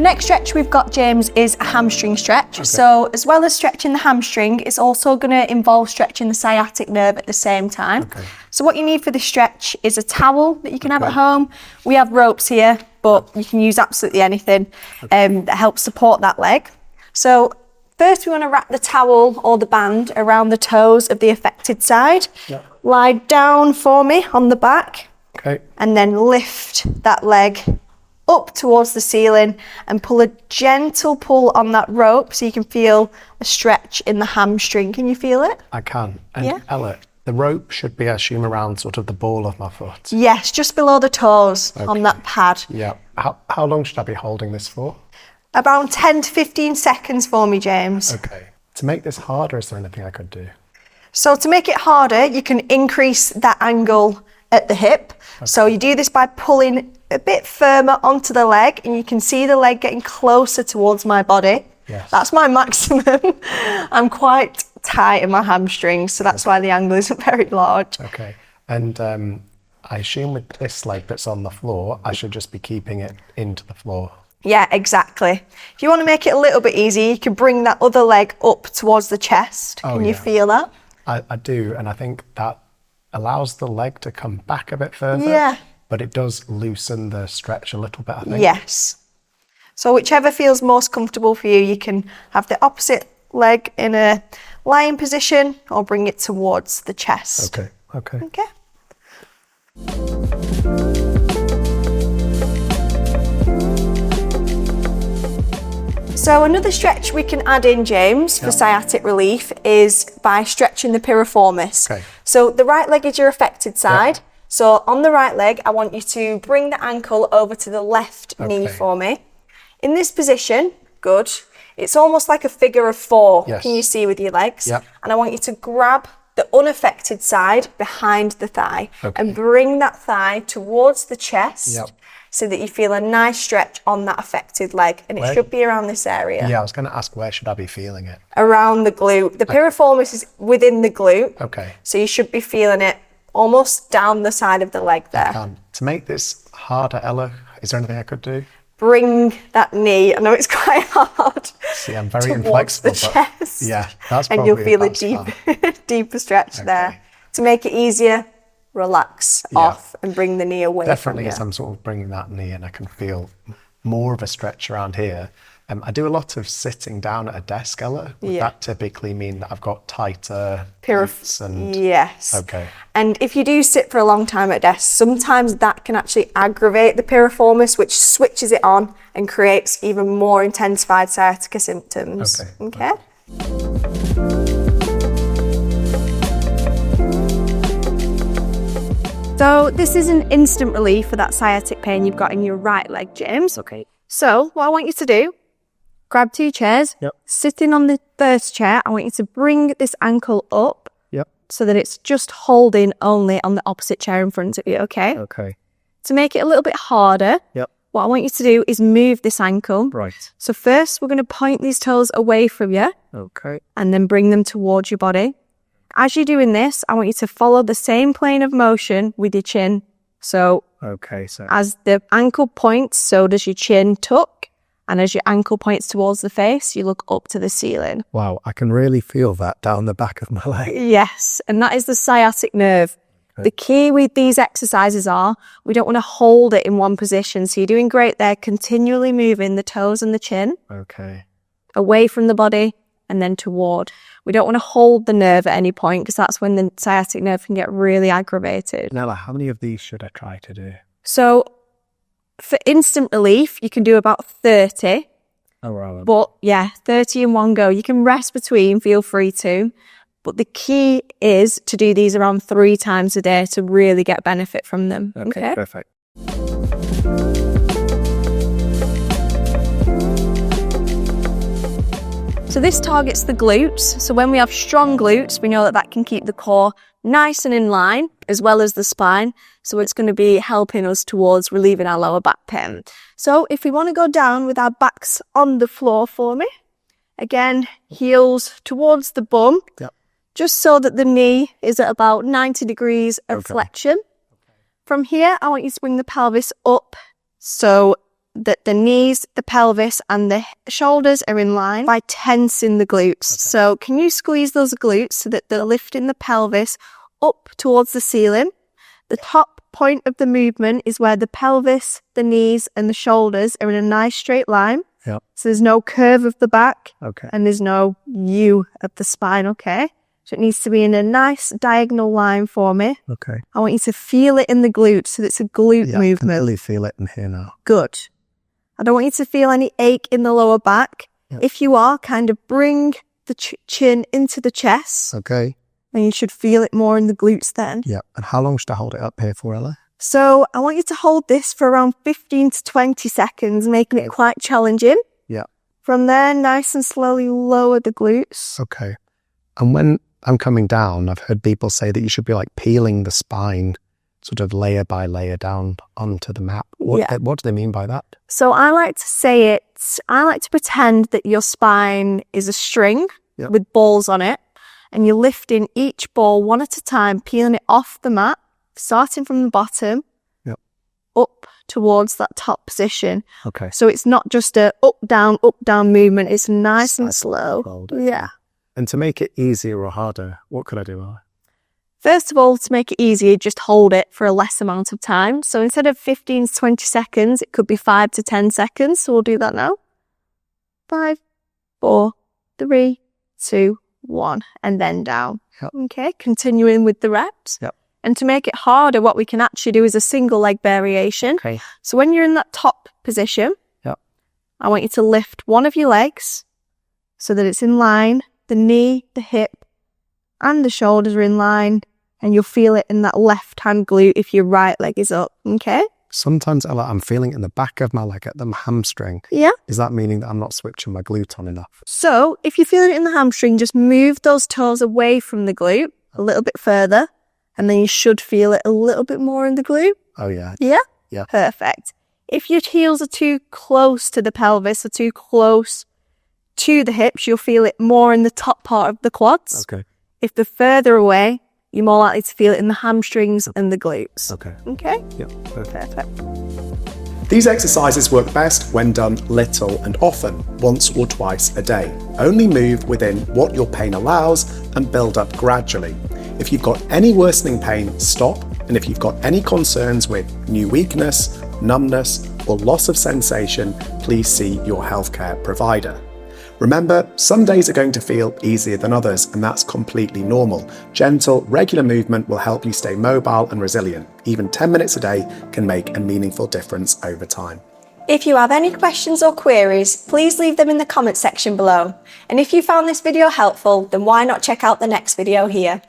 next stretch we've got, James, is a hamstring stretch. Okay. So as well as stretching the hamstring, it's also going to involve stretching the sciatic nerve at the same time. Okay. So what you need for this stretch is a towel that you can have at home. We have ropes here, but you can use absolutely anything that helps support that leg. So first we want to wrap the towel or the band around the toes of the affected side. Yep. Lie down for me on the back. Okay. And then lift that leg up towards the ceiling and pull a gentle pull on that rope so you can feel a stretch in the hamstring. Can you feel it? I can. And Ella, the rope should be, I assume, around sort of the ball of my foot. Yes, just below the toes on that pad. Yeah. How long should I be holding this for? Around 10 to 15 seconds for me, James. Okay. To make this harder, is there anything I could do? So to make it harder, you can increase that angle at the hip. Okay. So you do this by pulling a bit firmer onto the leg, and you can see the leg getting closer towards my body. Yes. That's my maximum. I'm quite tight in my hamstrings, so that's why the angle isn't very large. Okay. And I assume with this leg that's on the floor, I should just be keeping it into the floor. Yeah, exactly. If you want to make it a little bit easier, you can bring that other leg up towards the chest. Can you feel that? I do, and I think that allows the leg to come back a bit further. Yeah. But it does loosen the stretch a little bit, I think. Yes. So whichever feels most comfortable for you, you can have the opposite leg in a lying position or bring it towards the chest. Okay, okay. Okay. So another stretch we can add in, James, for sciatic relief is by stretching the piriformis. Okay. So the right leg is your affected side. Yep. So on the right leg, I want you to bring the ankle over to the left knee for me. In this position, good. It's almost like a figure of four. Yes. Can you see with your legs? Yep. And I want you to grab the unaffected side behind the thigh and bring that thigh towards the chest so that you feel a nice stretch on that affected leg. And it should be around this area. Yeah, I was going to ask, where should I be feeling it? Around the glute. The piriformis is within the glute. Okay. So you should be feeling it almost down the side of the leg there. To make this harder, Ella, is there anything I could do? Bring that knee, I know it's quite hard. See, I'm very inflexible. The chest. Yeah, that's probably. And you'll feel a deeper stretch there. To make it easier, relax off and bring the knee away. Definitely, as I'm sort of bringing that knee in, I can feel more of a stretch around here. I do a lot of sitting down at a desk, Ella. Would that typically mean that I've got tighter glutes and... Yes. Okay. And if you do sit for a long time at a desk, sometimes that can actually aggravate the piriformis, which switches it on and creates even more intensified sciatica symptoms. Okay. So this is an instant relief for that sciatic pain you've got in your right leg, James. Okay. So what I want you to do, grab two chairs, sitting on the first chair, I want you to bring this ankle up so that it's just holding only on the opposite chair in front of you, okay? Okay. To make it a little bit harder, what I want you to do is move this ankle. Right. So first, we're going to point these toes away from you. Okay. And then bring them towards your body. As you're doing this, I want you to follow the same plane of motion with your chin. So, as the ankle points, so does your chin tuck. And as your ankle points towards the face, you look up to the ceiling. Wow, I can really feel that down the back of my leg. Yes, and that is the sciatic nerve. Okay. The key with these exercises are, we don't want to hold it in one position. So you're doing great there, continually moving the toes and the chin. Okay. Away from the body and then toward. We don't want to hold the nerve at any point because that's when the sciatic nerve can get really aggravated. Nella, how many of these should I try to do? So, for instant relief, you can do about 30. Oh, right. But yeah, 30 in one go. You can rest between, feel free to. But the key is to do these around 3 times a day to really get benefit from them. Okay. Perfect. So this targets the glutes. So when we have strong glutes, we know that that can keep the core nice and in line, as well as the spine. So it's going to be helping us towards relieving our lower back pain. So if we want to go down with our backs on the floor for me, again, heels towards the bum, just so that the knee is at about 90 degrees of flexion. From here, I want you to bring the pelvis up. So that the knees, the pelvis and the shoulders are in line by tensing the glutes. Okay. So can you squeeze those glutes so that they're lifting the pelvis up towards the ceiling? The top point of the movement is where the pelvis, the knees and the shoulders are in a nice straight line. Yep. So there's no curve of the back. Okay. And there's no U of the spine, okay? So it needs to be in a nice diagonal line for me. Okay. I want you to feel it in the glutes, so it's a glute movement. I can really feel it in here now. Good. I don't want you to feel any ache in the lower back. Yep. If you are, kind of bring the chin into the chest. Okay. And you should feel it more in the glutes then. Yeah. And how long should I hold it up here for, Ella? So I want you to hold this for around 15 to 20 seconds, making it quite challenging. Yeah. From there, nice and slowly lower the glutes. Okay. And when I'm coming down, I've heard people say that you should be like peeling the spine sort of layer by layer down onto the mat. What do they mean by that? So I like to pretend that your spine is a string with balls on it, and you're lifting each ball one at a time, peeling it off the mat, starting from the bottom, up towards that top position. Okay. So it's not just a up, down movement. It's nice and slow. Yeah. And to make it easier or harder, what could I do, Ella? First of all, to make it easier, just hold it for a less amount of time. So instead of 15 to 20 seconds, it could be 5 to 10 seconds. So we'll do that now. 5, 4, 3, 2, 1, and then down. Yep. Okay, continuing with the reps. Yep. And to make it harder, what we can actually do is a single leg variation. Okay. So when you're in that top position, I want you to lift one of your legs so that it's in line. The knee, the hip, and the shoulders are in line, and you'll feel it in that left-hand glute if your right leg is up, okay? Sometimes, Ella, I'm feeling it in the back of my leg at the hamstring. Yeah. Is that meaning that I'm not switching my glute on enough? So, if you're feeling it in the hamstring, just move those toes away from the glute a little bit further, and then you should feel it a little bit more in the glute. Oh, yeah. Yeah? Yeah. Perfect. If your heels are too close to the pelvis or too close to the hips, you'll feel it more in the top part of the quads. Okay. If they're further away, you're more likely to feel it in the hamstrings and the glutes. Okay. Okay? Yeah, Perfect. These exercises work best when done little and often, once or twice a day. Only move within what your pain allows and build up gradually. If you've got any worsening pain, stop. And if you've got any concerns with new weakness, numbness, or loss of sensation, please see your healthcare provider. Remember, some days are going to feel easier than others, and that's completely normal. Gentle, regular movement will help you stay mobile and resilient. Even 10 minutes a day can make a meaningful difference over time. If you have any questions or queries, please leave them in the comment section below. And if you found this video helpful, then why not check out the next video here?